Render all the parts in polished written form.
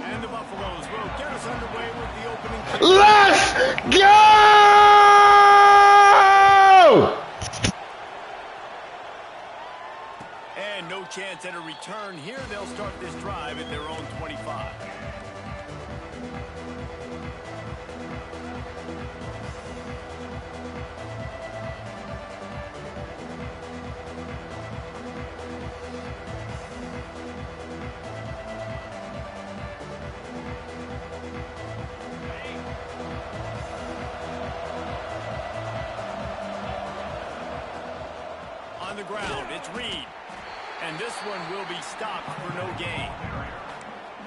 And the Buffaloes will get us underway with the opening. Let's go! And no chance at a return here. They'll start this drive at their own 25. On the ground, it's Reed. And this one will be stopped for no gain.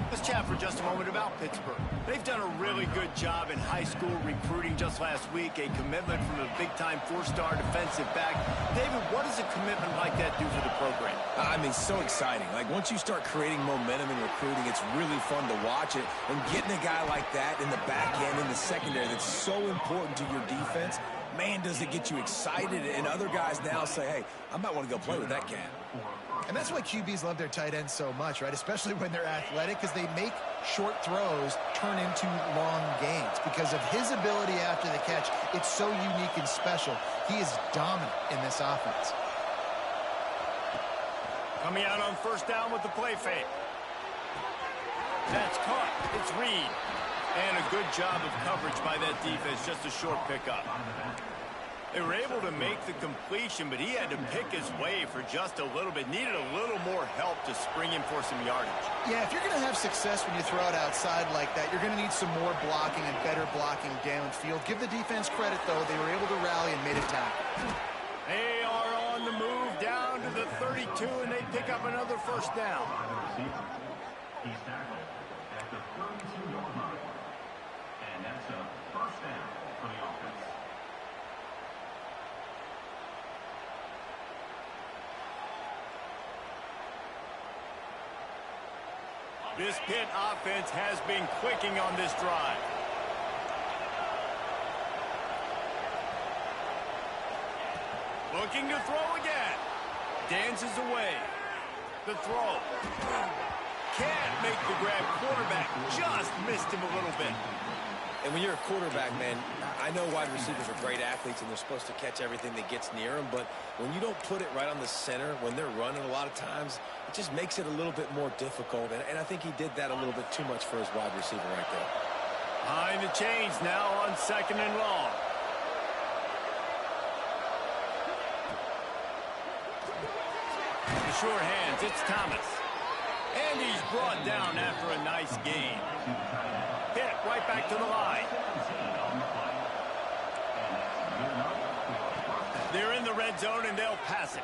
Let's chat for just a moment about Pittsburgh. They've done a really good job in high school recruiting just last week. A commitment from a big-time four-star defensive back. David, what does a commitment like that do for the program? I mean, so exciting. Like, once you start creating momentum in recruiting, it's really fun to watch it. And getting a guy like that in the back end, in the secondary, that's so important to your defense, man, does it get you excited. And other guys now say, hey, I might want to go play with that cat. And that's why QBs love their tight ends so much, right? Especially when they're athletic, because they make short throws turn into long gains. Because of his ability after the catch, it's so unique and special. He is dominant in this offense. Coming out on first down with the play fake. That's caught. It's Reed. And a good job of coverage by that defense. Just a short pickup. They were able to make the completion, but he had to pick his way for just a little bit. Needed a little more help to spring him for some yardage. Yeah, if you're going to have success when you throw it outside like that, you're going to need some more blocking and better blocking downfield. Give the defense credit, though. They were able to rally and made a tackle. They are on the move down to the 32, and they pick up another first down. He's tackled at the 32-yard line. And that's a first down for the offense. This Pitt offense has been clicking on this drive. Looking to throw again. Dances away. The throw. Can't make the grab. Quarterback just missed him a little bit. And when you're a quarterback, man, I know wide receivers are great athletes and they're supposed to catch everything that gets near them, but when you don't put it right on the center, when they're running a lot of times, it just makes it a little bit more difficult. And I think he did that a little bit too much for his wide receiver right there. Behind the chains now on second and long. The sure hands, it's Thomas. And he's brought down after a nice gain. Pitt right back to the line. They're in the red zone and they'll pass it.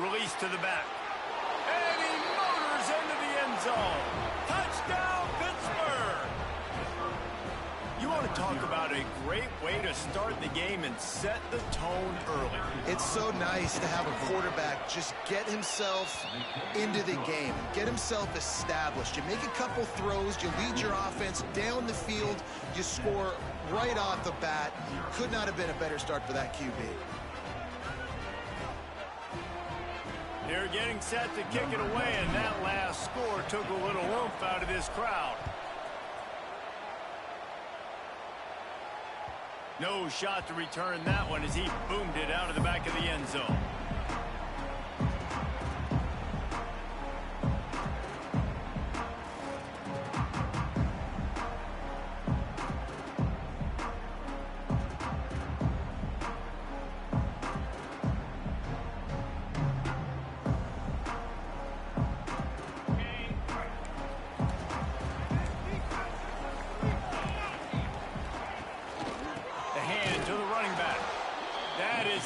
Release to the back. And he motors into the end zone. Touchdown, Pittsburgh! You want to talk about a great way to start the game and set the tone early. It's so nice to have a quarterback just get himself into the game, get himself established. You make a couple throws, you lead your offense down the field, you score right off the bat. Could not have been a better start for that QB. They're getting set to kick it away, and that last score took a little oomph out of this crowd. No shot to return that one as he boomed it out of the back of the end zone.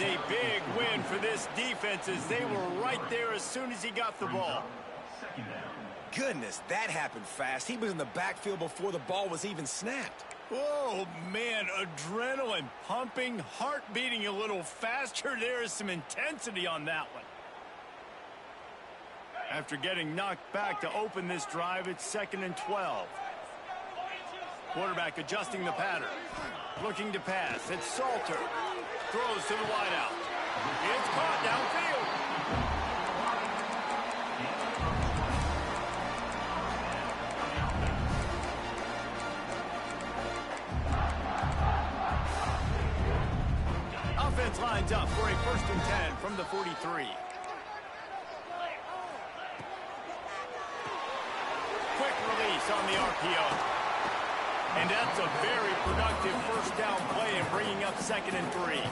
A big win for this defense as they were right there as soon as he got the ball. Goodness, that happened fast. He was in the backfield before the ball was even snapped. Oh, man, adrenaline pumping, heart beating a little faster. There is some intensity on that one. After getting knocked back to open this drive, it's 2nd and 12. Quarterback adjusting the pattern. Looking to pass. It's Salter. Throws to the wideout. It's caught downfield. Offense lines up for a 1st and 10 from the 43. Quick release on the RPO. And that's a very productive 1st down play and bringing up 2nd and 3.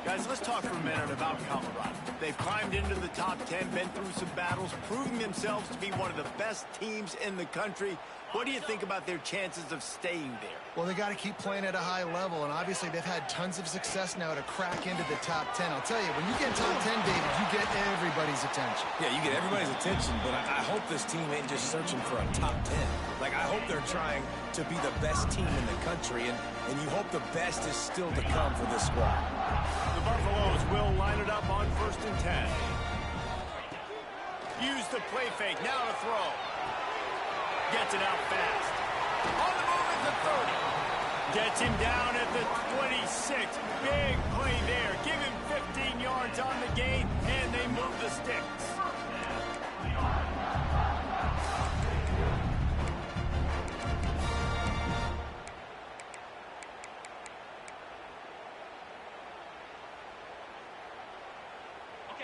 Guys, let's talk for a minute about Colorado. They've climbed into the top 10, been through some battles, proving themselves to be one of the best teams in the country. What do you think about their chances of staying there? Well, they got to keep playing at a high level, and obviously they've had tons of success now to crack into the top 10. I'll tell you, when you get top 10, David, you get everybody's attention. Yeah, you get everybody's attention, but I hope this team ain't just searching for a top 10. Like, I hope they're trying to be the best team in the country, and you hope the best is still to come for this squad. The Buffaloes will line it up on 1st and 10. Use the play fake, now to throw. Gets it out fast. On the move at the 30. Gets him down at the 26. Big play there. Give him 15 yards on the gain, and they move the sticks.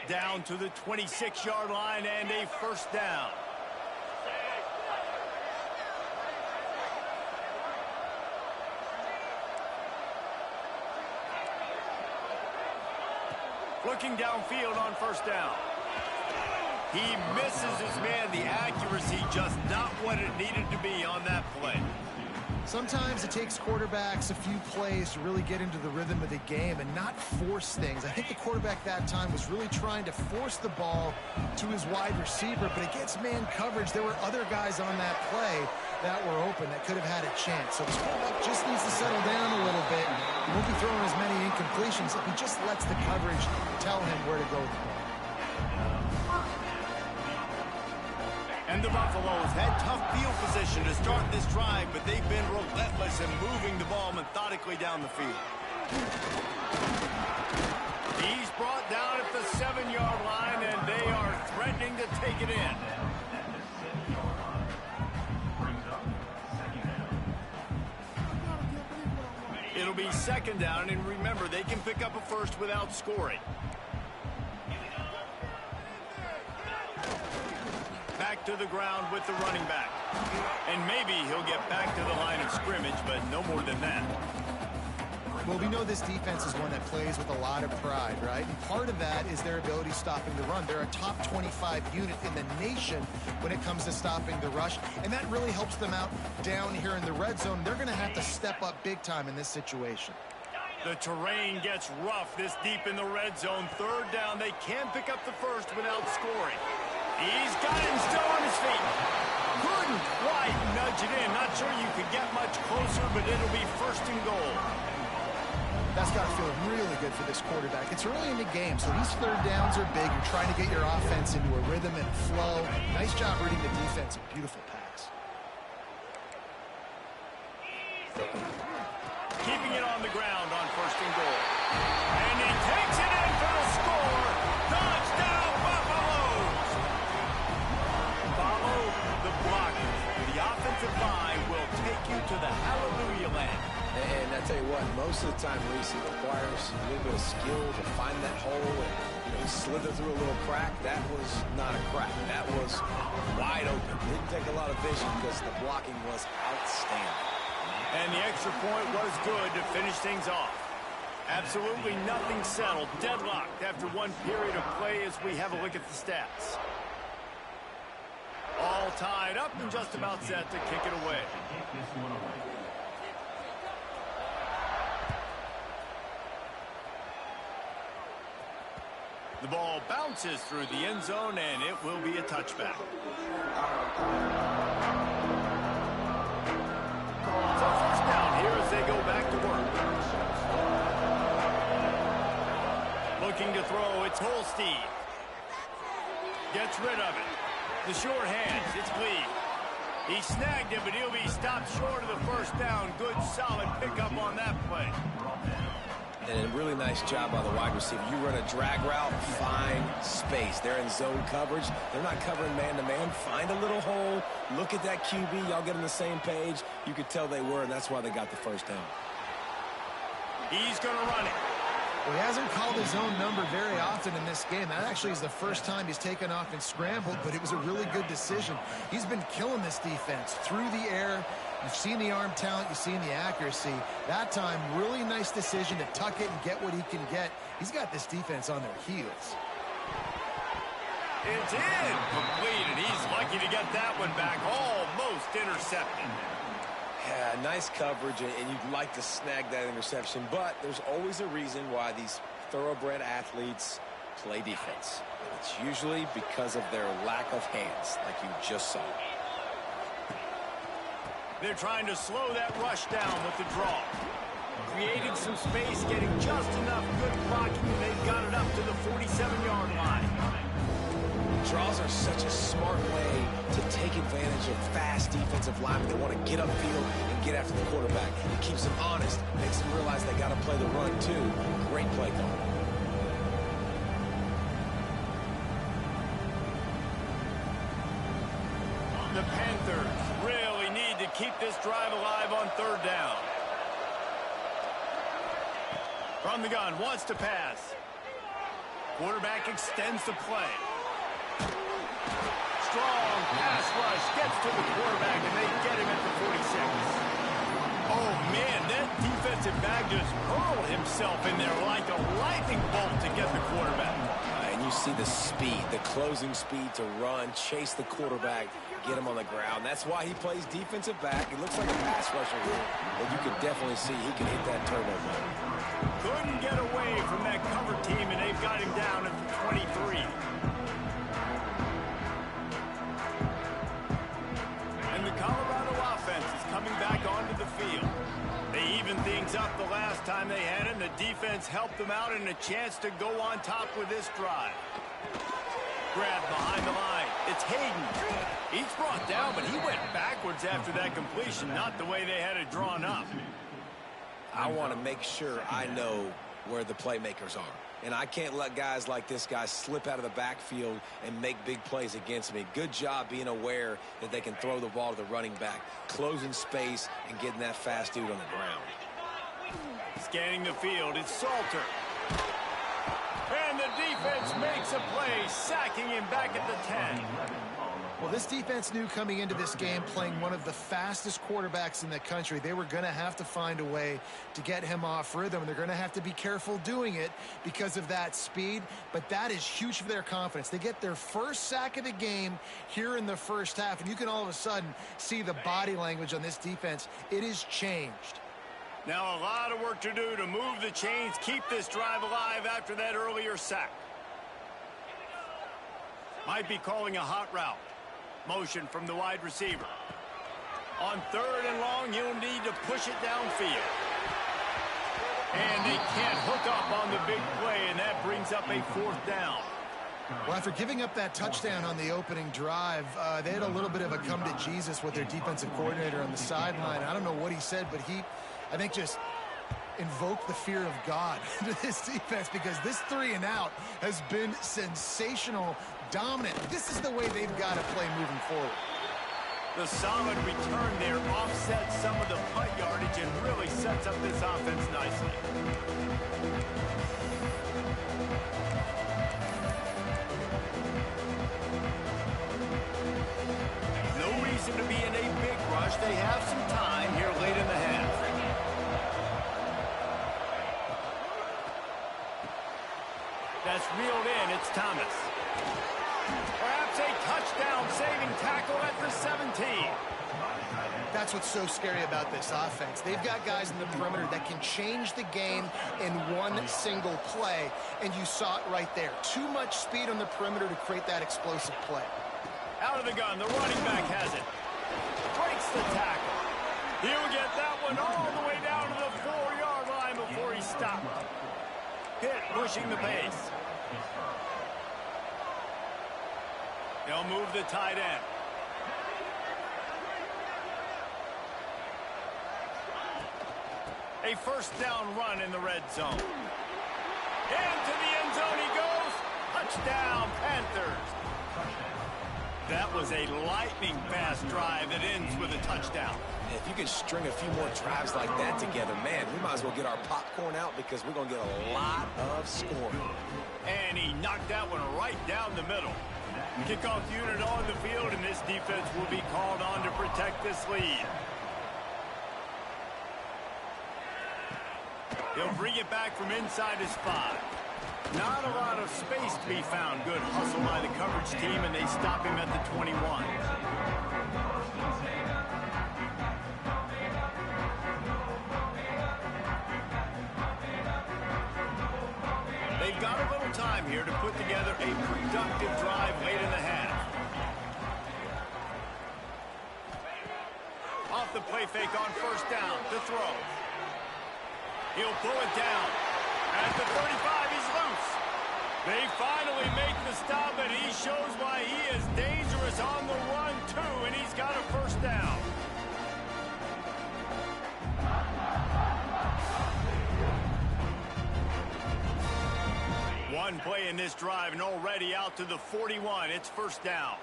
Down to the 26-yard line and a 1st down. Looking downfield on 1st down. He misses his man. The accuracy just not what it needed to be on that play. Sometimes it takes quarterbacks a few plays to really get into the rhythm of the game and not force things. I think the quarterback that time was really trying to force the ball to his wide receiver, but against man coverage, there were other guys on that play that were open that could have had a chance. So this quarterback just needs to settle down a little bit. He won't be throwing as many incompletions if he just lets the coverage tell him where to go with the ball. And the Buffaloes had tough field position to start this drive, but they've been relentless in moving the ball methodically down the field. He's brought down at the 7-yard line, and they are threatening to take it in. It'll be 2nd down, and remember, they can pick up a 1st without scoring. Back to the ground with the running back. And maybe he'll get back to the line of scrimmage, but no more than that. Well, we know this defense is one that plays with a lot of pride, right? And part of that is their ability stopping the run. They're a top 25 unit in the nation when it comes to stopping the rush, and that really helps them out down here in the red zone. They're going to have to step up big time in this situation. The terrain gets rough this deep in the red zone. 3rd down, they can pick up the 1st without scoring. He's got him still on his feet. Couldn't quite nudge it in. Not sure you could get much closer, but it'll be 1st and goal. That's got to feel really good for this quarterback. It's early in the game, so these 3rd downs are big. You're trying to get your offense into a rhythm and a flow. Nice job reading the defense. A beautiful pass. Keeping it on the ground on 1st and goal. And he takes it in for the score. Touchdown, Buffaloes! Follow the blockers. The offensive line will take you to the hallelujah land. And I tell you what, most of the time, Reese, it requires a little bit of skill to find that hole and slither through a little crack. That was not a crack. That was wide open. Didn't take a lot of vision because the blocking was outstanding. And the extra point was good to finish things off. Absolutely nothing settled. Deadlocked after one period of play as we have a look at the stats. All tied up and just about set to kick it away. The ball bounces through the end zone, and it will be a touchback. So 1st down here as they go back to work. Looking to throw, it's Holstein. Gets rid of it. The short hands, it's Lee. He snagged it, but he'll be stopped short of the first down. Good, solid pickup on that play. And a really nice job by the wide receiver. You run a drag route, find space. They're in zone coverage. They're not covering man-to-man. Find a little hole. Look at that QB. Y'all get on the same page. You could tell they were, and that's why they got the first down. He's going to run it. Well, he hasn't called his own number very often in this game. That actually is the first time he's taken off and scrambled, but it was a really good decision. He's been killing this defense through the air. You've seen the arm talent, you've seen the accuracy. That time, really nice decision to tuck it and get what he can get. He's got this defense on their heels. It's incomplete, and he's lucky to get that one back. Almost intercepted. Yeah, nice coverage, and you'd like to snag that interception, but there's always a reason why these thoroughbred athletes play defense. And it's usually because of their lack of hands, like you just saw. They're trying to slow that rush down with the draw. Creating some space, getting just enough good blocking, and they've got it up to the 47-yard line. Draws are such a smart way to take advantage of fast defensive linemen. They want to get upfield and get after the quarterback. It keeps them honest, makes them realize they got to play the run too. Great play call. The Panthers really need to keep this drive alive on third down. From the gun, wants to pass. Quarterback extends the play. Strong pass rush, gets to the quarterback, and they get him at the 46. Oh, man, that defensive back just hurled himself in there like a lightning bolt to get the quarterback. And you see the speed, the closing speed to run, chase the quarterback, get him on the ground. That's why he plays defensive back. He looks like a pass rusher here, but you can definitely see he can hit that turbo button. Couldn't get away from that cover team, and they've got him down at the 23. And the Colorado offense is coming back onto the field. They evened things up the last time they had it, and the defense helped them out and a chance to go on top with this drive. Grab behind the line. It's Hayden. He's brought down, but he went backwards after that completion, not the way they had it drawn up. I want to make sure I know where the playmakers are. And I can't let guys like this guy slip out of the backfield and make big plays against me. Good job being aware that they can throw the ball to the running back, closing space, and getting that fast dude on the ground. Scanning the field, it's Salter. And the defense makes a play, sacking him back at the 10. Well, this defense knew coming into this game, playing one of the fastest quarterbacks in the country, they were going to have to find a way to get him off rhythm. They're going to have to be careful doing it because of that speed, but that is huge for their confidence. They get their first sack of the game here in the first half, and you can all of a sudden see the body language on this defense. It is changed. Now a lot of work to do to move the chains, keep this drive alive after that earlier sack. Might be calling a hot route. Motion from the wide receiver. On third and long, you'll need to push it downfield. And they can't hook up on the big play, and that brings up a fourth down. Well, after giving up that touchdown on the opening drive, they had a little bit of a come to Jesus with their defensive coordinator on the sideline. I don't know what he said, but he, I think, just invoked the fear of God into this defense because this 3-and-out has been sensational, dominant. This is the way they've got to play moving forward. The solid return there offsets some of the punt yardage and really sets up this offense nicely. No reason to be in a big rush. They have some time here late in the half. That's reeled in. It's Thomas. Perhaps a touchdown-saving tackle at the 17. That's what's so scary about this offense. They've got guys in the perimeter that can change the game in one single play, and you saw it right there. Too much speed on the perimeter to create that explosive play. Out of the gun, the running back has it. Breaks the tackle. He'll get that one all the way down to the 4-yard line before he stopped. Pitt pushing the pace. They'll move the tight end. A first down run in the red zone. Into the end zone he goes. Touchdown, Panthers. That was a lightning-fast drive that ends with a touchdown. If you can string a few more drives like that together, man, we might as well get our popcorn out because we're going to get a lot of scoring. And he knocked that one right down the middle. Kickoff unit on the field, and this defense will be called on to protect this lead. He'll bring it back from inside his 5. Not a lot of space to be found. Good hustle by the coverage team, and they stop him at the 21. They've got a little time here to put together a productive drive late in the half. Off the play fake on first down to throw. He'll pull it down. At the 35, he's loose. They finally make the stop, and he shows why he is dangerous on the run, too, and he's got a first down. One play in this drive, and already out to the 41. It's first down.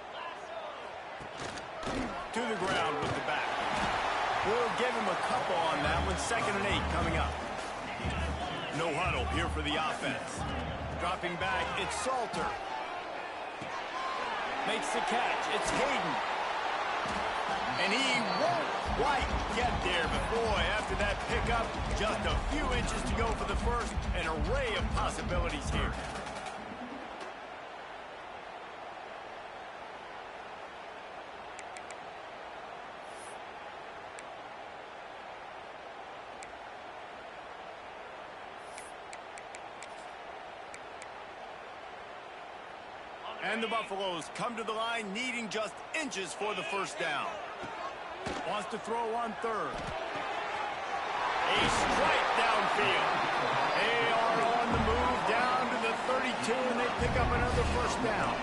To the ground with the back. We'll give him a couple on that one. 2nd and 8 coming up. No huddle here for the offense. Dropping back, it's Salter. Makes the catch, it's Hayden. And he won't quite get there, but boy, after that pickup, just a few inches to go for the first. An array of possibilities here. And the Buffaloes come to the line needing just inches for the first down. Wants to throw on 3rd. A strike downfield. They are on the move down to the 32, and they pick up another first down.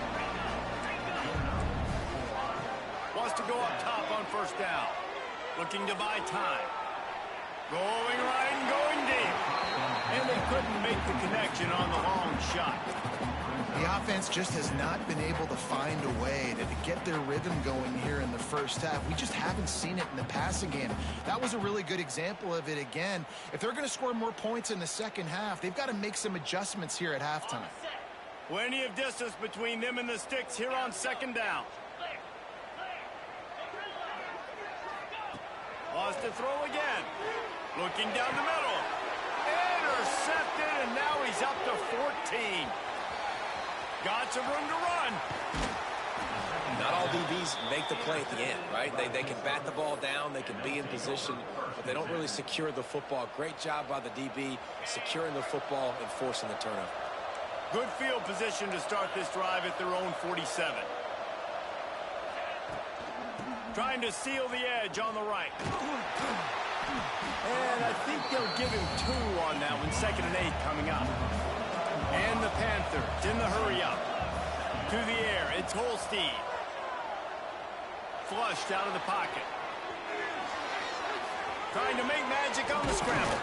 Wants to go up top on first down. Looking to buy time. Going right and going deep. And they couldn't make the connection on the long shot. The offense just has not been able to find a way to get their rhythm going here in the first half. We just haven't seen it in the passing game. That was a really good example of it again. If they're going to score more points in the second half, they've got to make some adjustments here at halftime. Plenty of distance between them and the sticks here on 2nd down. Wants to throw again. Looking down the middle. Intercepted, and now he's up to 14. Got some room to run. Not all DBs make the play at the end, right? They can bat the ball down, they can be in position, but they don't really secure the football. Great job by the DB securing the football and forcing the turnover. Good field position to start this drive at their own 47. Trying to seal the edge on the right. And I think they'll give him 2 on that one. 2nd and 8 coming up. And the Panthers in the hurry up. To the air, it's Holstein. Flushed out of the pocket. Trying to make magic on the scramble.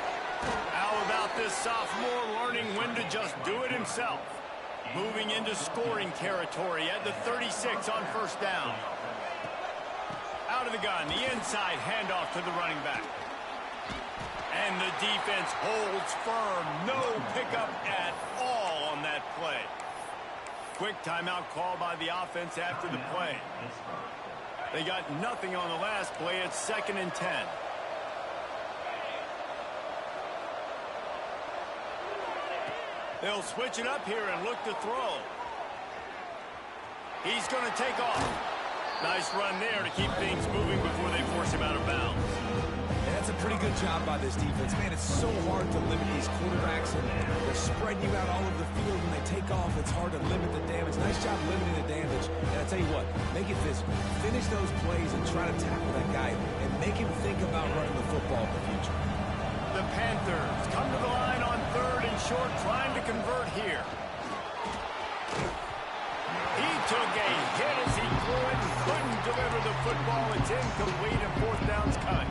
How about this sophomore learning when to just do it himself? Moving into scoring territory at the 36 on first down. Out of the gun, the inside handoff to the running back. And the defense holds firm. No pickup at all on that play. Quick timeout call by the offense after the play. They got nothing on the last play. It's 2nd and 10. They'll switch it up here and look to throw. He's going to take off. Nice run there to keep things moving before they force him out of bounds. And that's a pretty good job by this defense. Man, it's so hard to limit these quarterbacks, and they're spreading you out all over the field. When they take off, it's hard to limit the damage. Nice job limiting the damage. And I tell you what, make it physical. Finish those plays and try to tackle that guy and make him think about running the football in the future. The Panthers come to the line on 3rd and short, trying to convert here. He took a hit as he threw it and couldn't deliver the football. It's incomplete and 4th down's cut.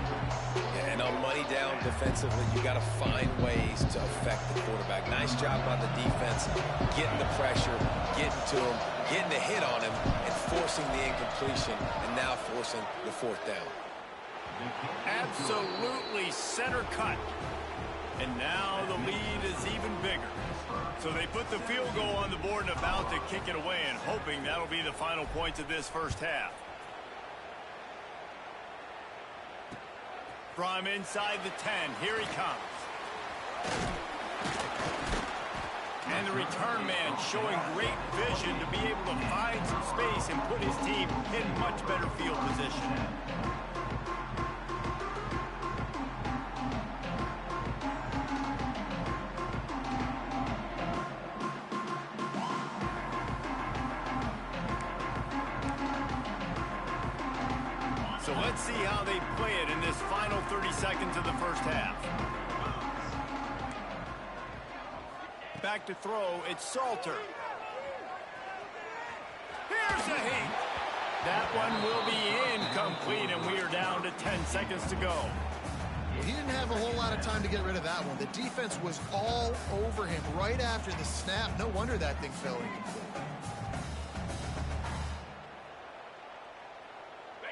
And money down defensively, you got to find ways to affect the quarterback. Nice job by the defense, getting the pressure, getting to him, getting the hit on him, and forcing the incompletion, and now forcing the fourth down. Absolutely center cut. And now the lead is even bigger. So they put the field goal on the board and about to kick it away, and hoping that'll be the final points of this first half. From inside the 10, here he comes. And the return man showing great vision to be able to find some space and put his team in much better field position. So let's see how they play it in this final 30 seconds of the first half. Back to throw, it's Salter. Here's a heat. That one will be incomplete, and we are down to 10 seconds to go. He didn't have a whole lot of time to get rid of that one. The defense was all over him right after the snap. No wonder that thing fell incomplete.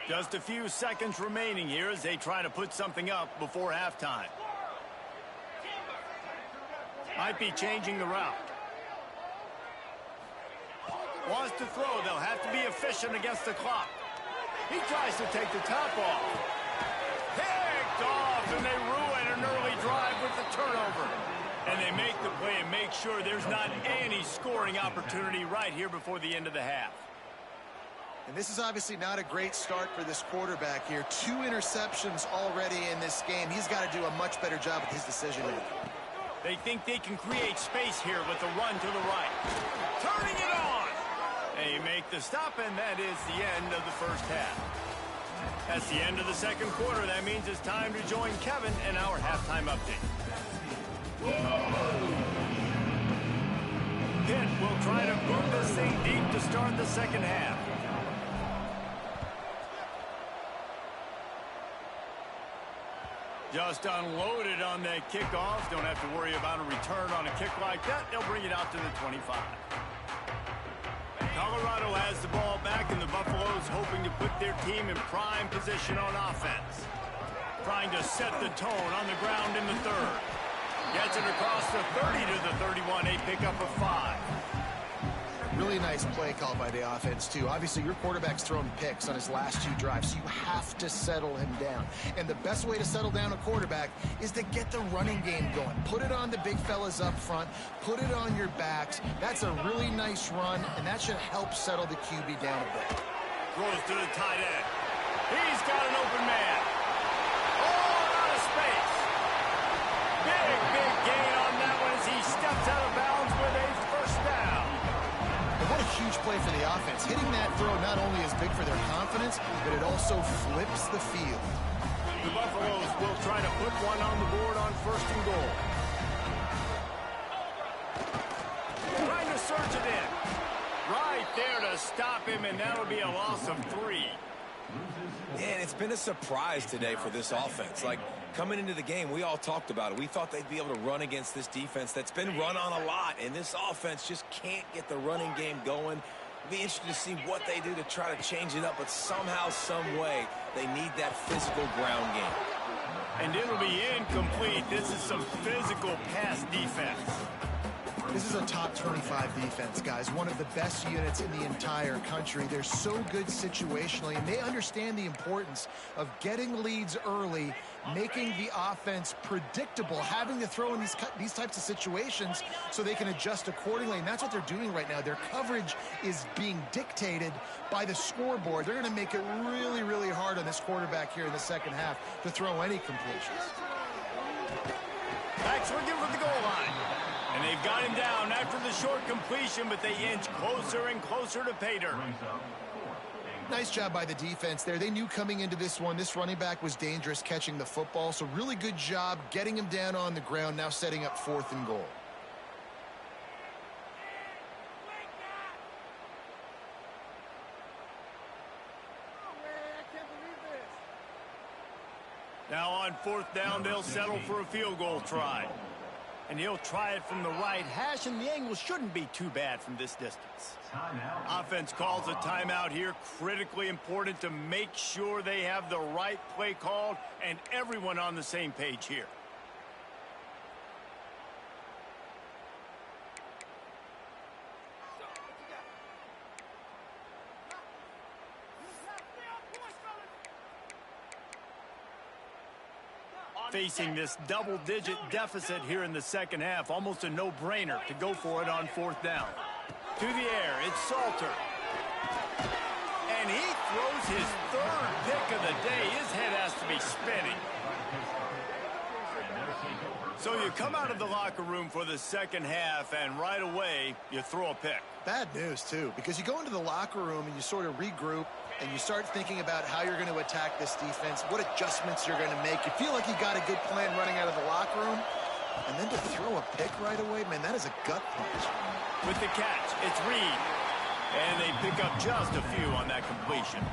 Just a few seconds remaining here as they try to put something up before halftime. Might be changing the route. Wants to throw. They'll have to be efficient against the clock. He tries to take the top off. Picked off, and they ruin an early drive with the turnover. And they make the play and make sure there's not any scoring opportunity right here before the end of the half. And this is obviously not a great start for this quarterback here. 2 interceptions already in this game. He's got to do a much better job with his decision-making. They think they can create space here with the run to the right. Turning it on! They make the stop, and that is the end of the first half. That's the end of the second quarter. That means it's time to join Kevin in our halftime update. Pitt will try to move this thing deep to start the second half. Just unloaded on that kickoff. Don't have to worry about a return on a kick like that. They'll bring it out to the 25. Colorado has the ball back, and the Buffaloes hoping to put their team in prime position on offense. Trying to set the tone on the ground in the third. Gets it across the 30 to the 31. A pickup of 5. Really nice play call by the offense, too. Obviously, your quarterback's thrown picks on his last 2 drives, so you have to settle him down. And the best way to settle down a quarterback is to get the running game going. Put it on the big fellas up front. Put it on your backs. That's a really nice run, and that should help settle the QB down a bit. Throws to the tight end. He's got an open man. Oh, out of space. Big gain on that one as he steps out of bounds with a first down. What a huge play for the offense. Hitting that throw not only is big for their confidence, but it also flips the field. The Buffaloes will try to put one on the board on first and goal. Trying to surge it in. Right there to stop him, and that'll be a loss of 3. And it's been a surprise today for this offense. Like, coming into the game, we all talked about it. We thought they'd be able to run against this defense that's been run on a lot, and this offense just can't get the running game going. Be interested to see what they do to try to change it up, but somehow, some way, they need that physical ground game. And it'll be incomplete. This is some physical pass defense. This is a top 25 defense, guys. One of the best units in the entire country. They're so good situationally, and they understand the importance of getting leads early, making the offense predictable, having to throw in these types of situations so they can adjust accordingly, and that's what they're doing right now. Their coverage is being dictated by the scoreboard. They're going to make it really, really hard on this quarterback here in the second half to throw any completions. Backs looking for the goal line. And they've got him down after the short completion, but they inch closer and closer to pay dirt. Nice job by the defense there. They knew coming into this one, this running back was dangerous catching the football, so really good job getting him down on the ground, now setting up 4th and goal. Now on 4th down, they'll settle for a field goal try. And he'll try it from the right hash, and the angle shouldn't be too bad from this distance. Timeout. Offense calls a timeout here. Critically important to make sure they have the right play called and everyone on the same page here. Facing this double-digit deficit here in the second half, almost a no-brainer to go for it on 4th down. To the air, it's Salter. And he throws his 3rd pick of the day. His head has to be spinning. So you come out of the locker room for the second half, and right away, you throw a pick. Bad news, too, because you go into the locker room and you sort of regroup, and you start thinking about how you're going to attack this defense, what adjustments you're going to make. You feel like you got a good plan running out of the locker room, and then to throw a pick right away, man, that is a gut punch. With the catch, it's Reed. And they pick up just a few on that completion.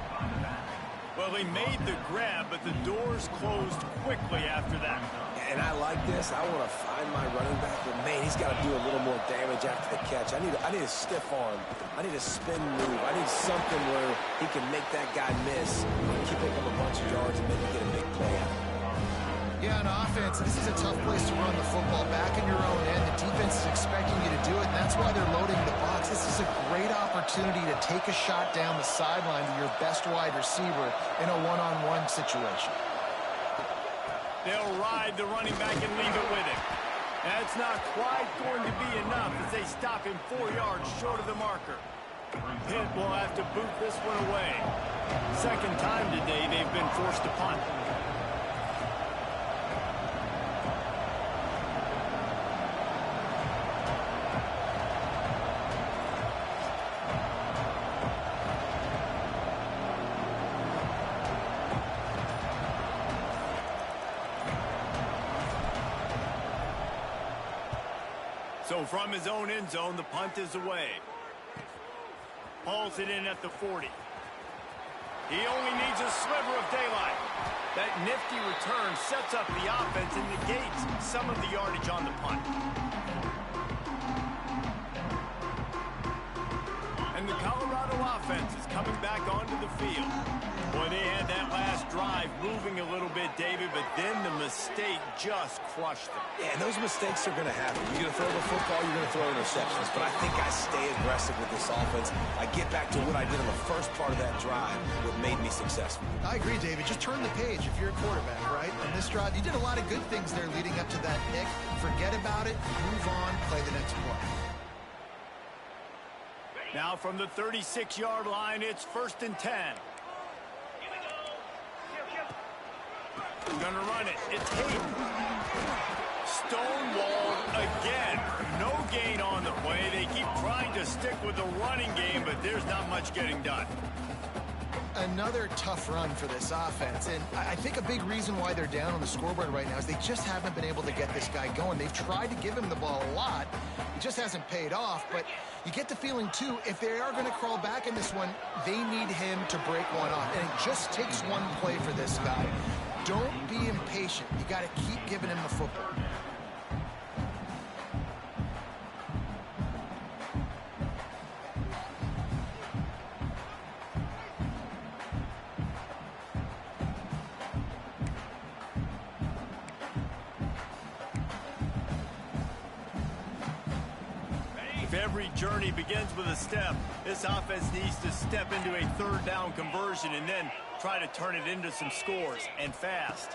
Well, he made the grab, but the doors closed quickly after that. And I like this. I want to find my running back, but man, he's got to do a little more damage after the catch. I need a stiff arm. I need a spin move. I need something where he can make that guy miss, keep picking up a bunch of yards, and maybe get a big play out. Yeah, on offense, this is a tough place to run the football. Back in your own end, the defense is expecting you to do it, and that's why they're loading the box. This is a great opportunity to take a shot down the sideline to your best wide receiver in a one-on-one situation. They'll ride the running back and leave it with him. That's not quite going to be enough as they stop him 4 yards short of the marker. Pitt will have to boot this one away. Second time today they've been forced to punt. So from his own end zone, the punt is away. Hauls it in at the 40. He only needs a sliver of daylight. That nifty return sets up the offense and negates some of the yardage on the punt. And the Colorado offense is coming back onto the field. Boy, they had that last drive moving a little bit, David, but then the mistake just crushed them. Yeah, and those mistakes are going to happen. You're going to throw the football, you're going to throw interceptions. But I think I stay aggressive with this offense. I get back to what I did in the first part of that drive, what made me successful. I agree, David. Just turn the page if you're a quarterback, right? On this drive, you did a lot of good things there leading up to that pick. Forget about it, move on, play the next play. Now from the 36-yard line, it's 1st and 10. Gonna run it. It's Hayden. Stonewalled again. No gain on the play. They keep trying to stick with the running game, but there's not much getting done. Another tough run for this offense, and I think a big reason why they're down on the scoreboard right now is they just haven't been able to get this guy going. They've tried to give him the ball a lot. It just hasn't paid off, but you get the feeling, too, if they are going to crawl back in this one, they need him to break one off, and it just takes one play for this guy. Don't be impatient. You got to keep giving him the football. If every journey begins with a step, this offense needs to step into a 3rd down conversion and then try to turn it into some scores, and fast.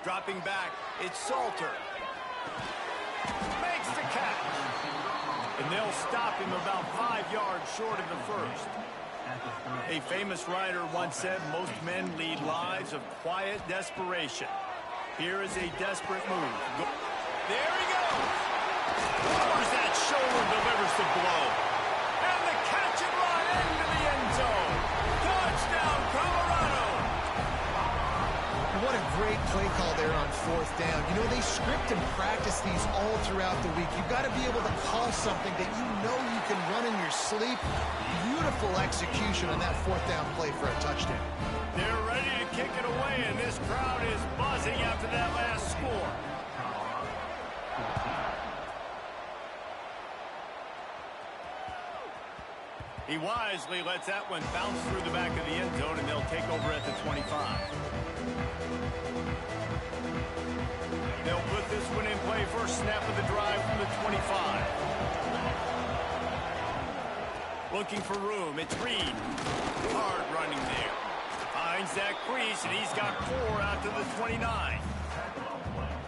Dropping back, it's Salter. Makes the catch. And they'll stop him about 5 yards short of the first. A famous writer once said, most men lead lives of quiet desperation. Here is a desperate move. There he goes. Lowers that shoulder, delivers the blow. And the catch and run into the end zone. Touchdown, Colorado. What a great play call there on fourth down. You know, they script and practice these all throughout the week. You've got to be able to call something that you know you can run in your sleep. Beautiful execution on that fourth down play for a touchdown. They're ready to kick it away, and this crowd is buzzing after that last score. He wisely lets that one bounce through the back of the end zone, and they'll take over at the 25. They'll put this one in play first snap of the drive from the 25. Looking for room. It's Reed. Hard running there. Finds that crease, and he's got 4 out to the 29.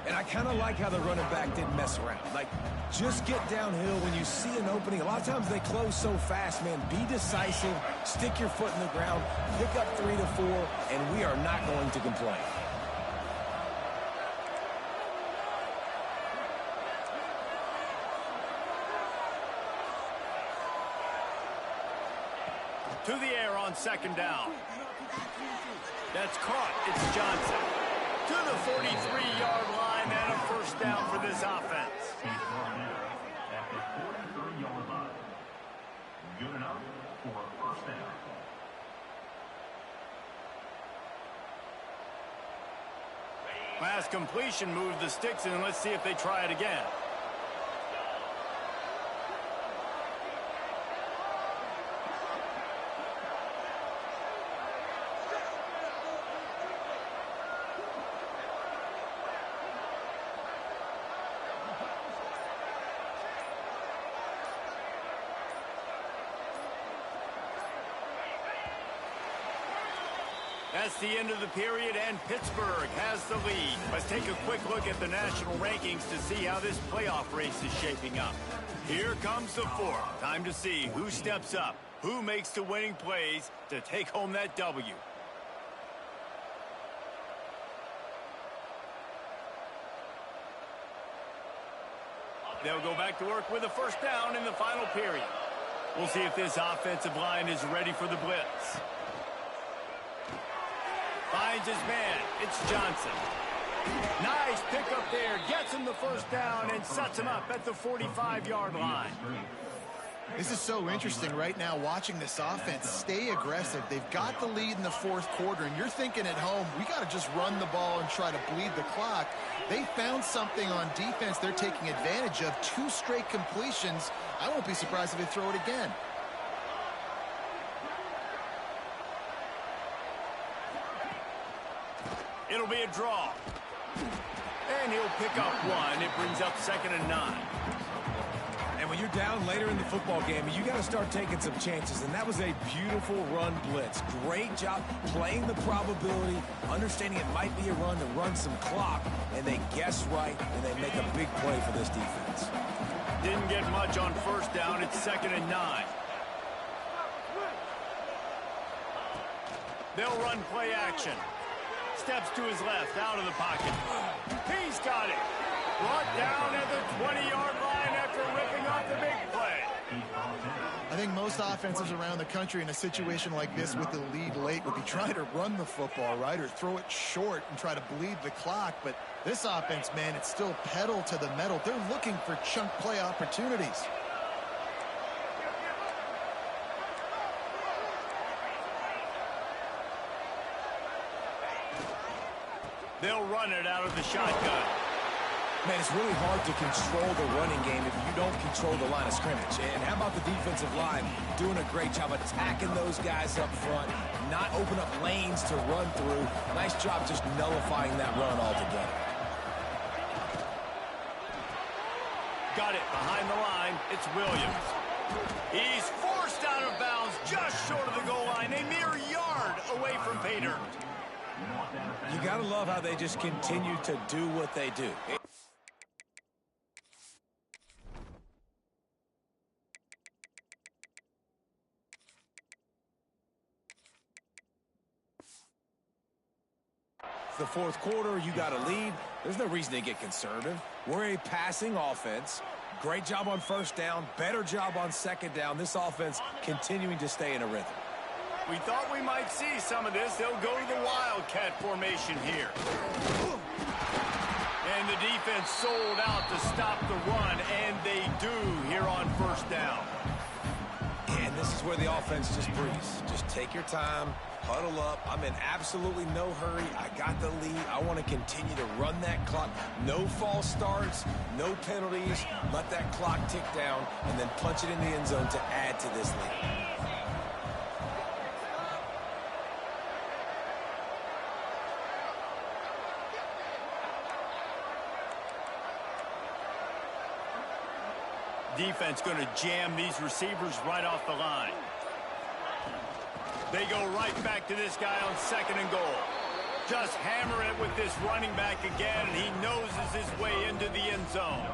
And I kind of like how the running back didn't mess around. Like, just get downhill when you see an opening. A lot of times they close so fast, man. Be decisive, stick your foot in the ground, pick up 3 to 4, and we are not going to complain. To the air on second down. That's caught. It's Johnson. To the 43-yard line and a first down for this offense. He's brought down at the 43-yard line. Good enough for a first down. Last completion moved the sticks, and let's see if they try it again. That's the end of the period, and Pittsburgh has the lead. Let's take a quick look at the national rankings to see how this playoff race is shaping up. Here comes the fourth. Time to see who steps up, who makes the winning plays to take home that W. They'll go back to work with a first down in the final period. We'll see if this offensive line is ready for the blitz. Finds his man. It's Johnson. Nice pickup there. Gets him the first down and sets him up at the 45-yard line. This is so interesting right now, watching this offense stay aggressive. They've got the lead in the fourth quarter, and you're thinking at home, we got to just run the ball and try to bleed the clock. They found something on defense they're taking advantage of. 2 straight completions. I won't be surprised if they throw it again. It'll be a draw. And he'll pick up 1. It brings up 2nd and 9. And when you're down later in the football game, you got to start taking some chances. And that was a beautiful run blitz. Great job playing the probability, understanding it might be a run to run some clock. And they guess right, and they make a big play for this defense. Didn't get much on first down. It's 2nd and 9. They'll run play action. Steps to his left, out of the pocket. He's got it. Brought down at the 20-yard line after ripping off the big play. I think most offenses around the country in a situation like this with the lead late would be trying to run the football, right, or throw it short and try to bleed the clock. But this offense, man, it's still pedal to the metal. They're looking for chunk play opportunities. They'll run it out of the shotgun. Man, it's really hard to control the running game if you don't control the line of scrimmage. And how about the defensive line doing a great job attacking those guys up front, not open up lanes to run through. Nice job just nullifying that run altogether. Got it behind the line. It's Williams. He's forced out of bounds just short of the goal line, a mere yard away from pay dirt. You got to love how they just continue to do what they do. It's the fourth quarter. You got a lead. There's no reason to get conservative. We're a passing offense. Great job on first down. Better job on second down. This offense continuing to stay in a rhythm. We thought we might see some of this. They'll go to the Wildcat formation here. And the defense sold out to stop the run, and they do here on first down. And this is where the offense just breathes. Just take your time, huddle up. I'm in absolutely no hurry. I got the lead. I want to continue to run that clock. No false starts, no penalties. Let that clock tick down, and then punch it in the end zone to add to this lead. Defense going to jam these receivers right off the line. They go right back to this guy on 2nd and goal. Just hammer it with this running back again, and he noses his way into the end zone.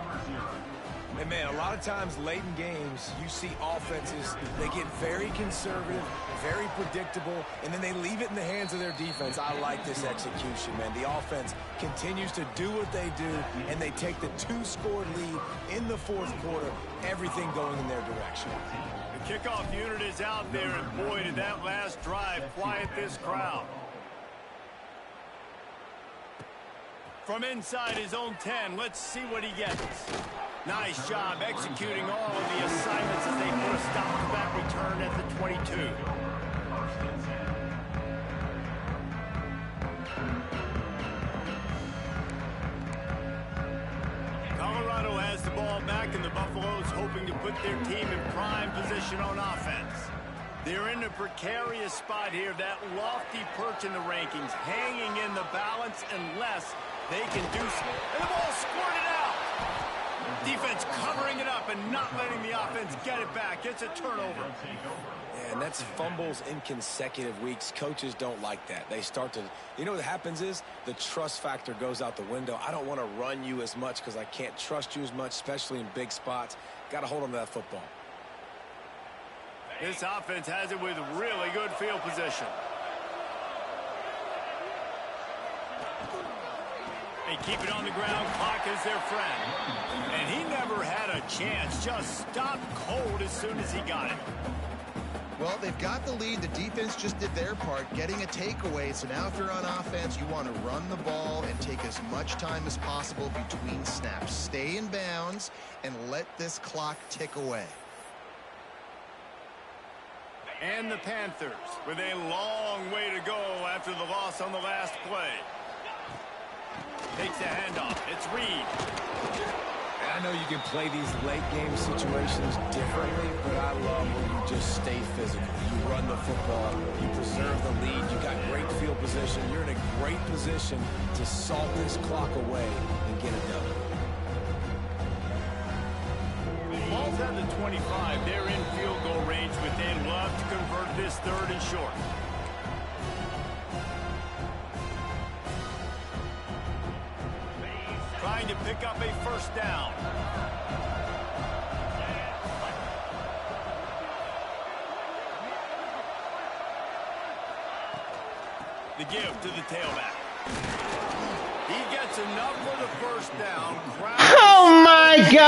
And man, a lot of times late in games, you see offenses, they get very conservative, very predictable, and then they leave it in the hands of their defense. I like this execution, man. The offense continues to do what they do, and they take the 2-score lead in the 4th quarter, everything going in their direction. The kickoff unit is out there, and boy, did that last drive quiet this crowd. From inside his own 10, let's see what he gets. Nice job executing all of the assignments as they put a stop to that return at the 22. Colorado has the ball back, and the Buffaloes hoping to put their team in prime position on offense. They're in a precarious spot here, that lofty perch in the rankings, hanging in the balance unless they can do so. And the ball squirted out. Defense covering it up and not letting the offense get it back. It's a turnover. Yeah, and that's fumbles in consecutive weeks. Coaches don't like that. They start to, you know what happens is the trust factor goes out the window. I don't want to run you as much because I can't trust you as much, especially in big spots. Got to hold on to that football. This offense has it with really good field position. They keep it on the ground. Clock is their friend. And he never had a chance. Just stopped cold as soon as he got it. Well, they've got the lead. The defense just did their part, getting a takeaway. So now if you're on offense, you want to run the ball and take as much time as possible between snaps. Stay in bounds and let this clock tick away. And the Panthers with a long way to go after the loss on the last play. Takes a handoff. It's Reed. And I know you can play these late game situations differently, but I love when you just stay physical. You run the football, you preserve the lead, you got great field position. You're in a great position to salt this clock away and get it done. Ball's at the 25. They're in field goal range, but they'd love to convert this 3rd and short. Trying to pick up a first down. The give to the tailback. He gets enough for the first down. Oh my gosh!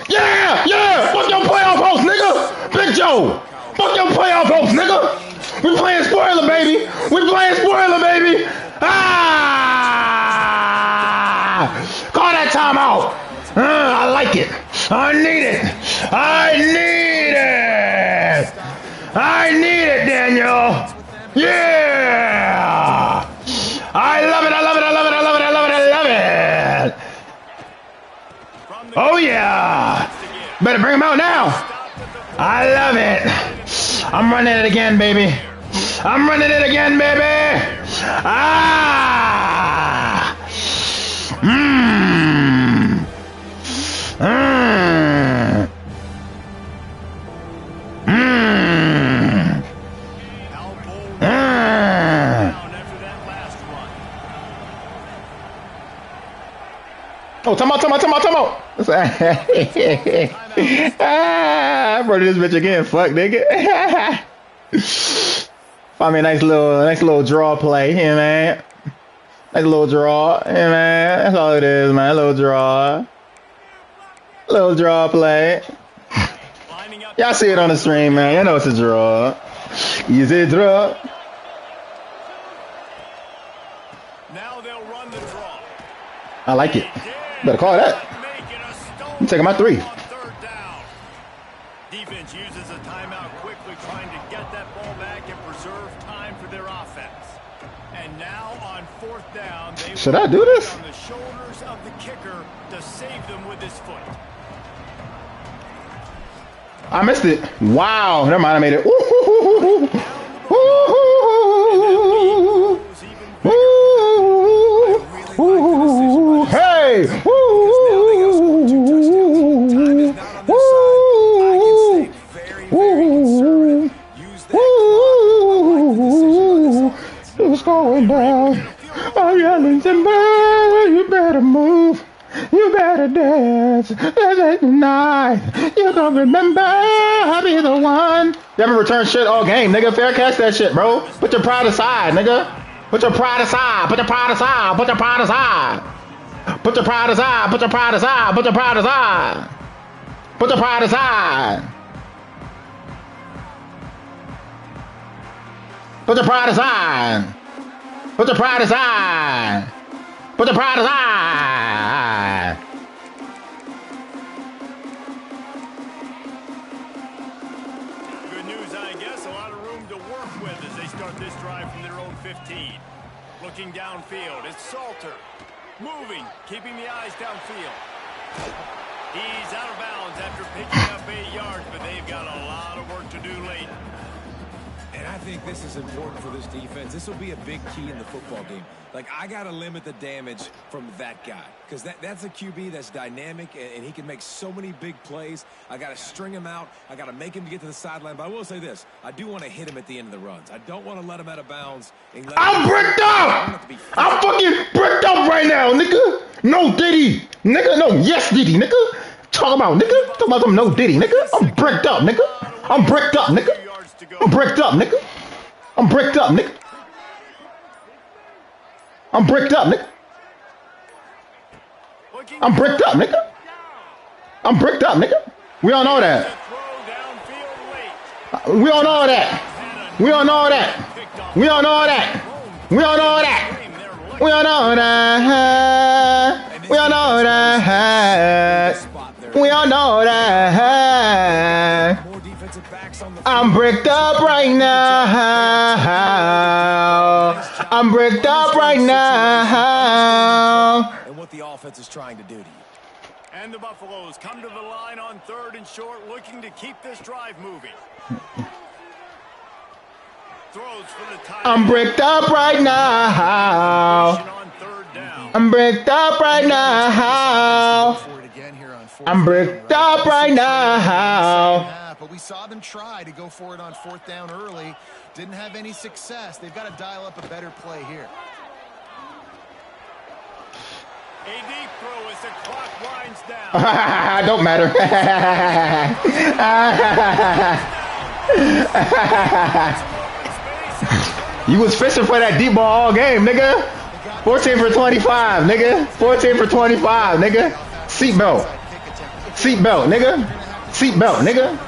Yeah, yeah! Fuck your playoff host, nigga! Big Joe! Fuck your playoff host, nigga! We playing spoiler, baby! We playing spoiler, baby! Ah! Call that timeout! I like it! I need it! I need it! I need it, Daniel! Yeah! I love it, I love it, I love it, I love it, I love it, I love it! Oh yeah! Better bring him out now! I love it! I'm running it again, baby! I'm running it again, baby! Ah! Mmm! Mmm! Mmm! Oh, time out. I brought this bitch again. Fuck, nigga. Find me a nice little draw play, yeah, man. Nice little draw, yeah, man. That's all it is, man. A little draw play. Lining Y'all see it on the stream, man. You know it's a draw. Easy draw. Now they'll run the draw. I like it. Better call that. I'm taking my 3. Defense uses a timeout quickly, trying to get that ball back and preserve time for their offense. And now on 4th down, they should I do this? On the shoulders of the kicker to save them with his foot. I missed it. Wow. Never mind. I made it. Ooh, hey. What's going down? I'm yelling timber. You better move. You better dance. This ain't the night. You gonna remember I'll be the one. You haven't returned shit all game, nigga. Fair catch that shit, bro. Put your pride aside, nigga. Put your pride aside. Put your pride aside. Put your pride aside. Put your pride aside. Put your pride aside. Put your pride aside. Put your pride aside. Put your pride aside. Put your pride aside. Put your pride aside. Good news, I guess. A lot of room to work with as they start this drive from their own 15. Looking downfield, it's Salter. Moving, keeping the eyes downfield. He's out of bounds after picking up 8 yards, but they've got a lot of work to do late. And I think this is important for this defense. This will be a big key in the football game. Like, I got to limit the damage from that guy because that's a QB that's dynamic, and he can make so many big plays. I got to string him out. I got to make him get to the sideline. But I will say this. I do want to hit him at the end of the runs. I don't want to let him out of bounds. I'm bricked up! I'm fucking bricked up right now, nigga. No Diddy. Nigga, no yes Diddy, nigga. Talk about, nigga. Talk about some no Diddy, nigga. I'm bricked up, nigga. I'm bricked up, nigga. I'm bricked up, nigga. I'm bricked up, nigga. I'm bricked up, nigga. I'm bricked up, nigga. I'm bricked up, nigga. We all know that. We all know that. We all know that. We all know that. We all know that. We all know that. We all know that. We all know that. I'm bricked up right now. I'm bricked up right now. And what the offense is trying to do to you. And the Buffaloes come to the line on 3rd and short, looking to keep this drive moving. Throws for the tie. I'm bricked up right now. I'm bricked up right now. I'm bricked up right now. But we saw them try to go for it on 4th down early. Didn't have any success. They've got to dial up a better play here. A deep throw as the clock winds down. Don't matter. You was fishing for that deep ball all game, nigga. 14 for 25, nigga. 14 for 25, nigga. Seatbelt. Seatbelt, nigga. Seatbelt, nigga.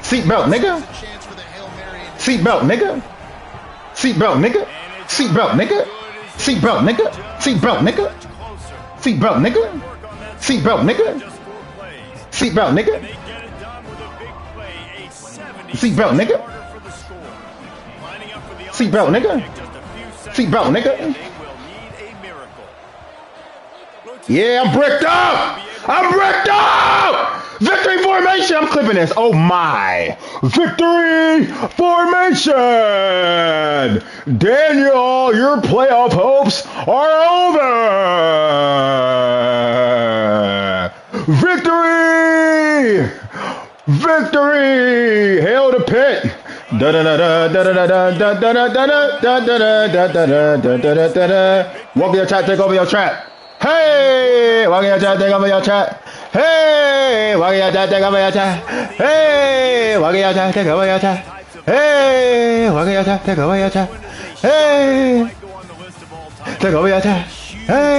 Seatbelt, nigga. Seatbelt, nigga. Seatbelt, nigga. Seatbelt, nigga. Seatbelt, nigga. Seatbelt, nigga. Seatbelt, nigga. Seatbelt, nigga. Seatbelt, nigga. Seatbelt, nigga. Seatbelt, nigga. Seatbelt, nigga. Yeah, I'm bricked up. I'm bricked up. Victory formation. I'm clipping this. Oh my. Victory formation. Daniel, your playoff hopes are over. Victory. Victory. Hail to Pitt. Walk your trap, take over your trap. Hey, walk your trap, take over your trap. Hey, walk your trap, take over your trap. Hey, walk your trap, take over your trap. Hey, walk your trap, take over your trap. Hey, take over your trap. Hey.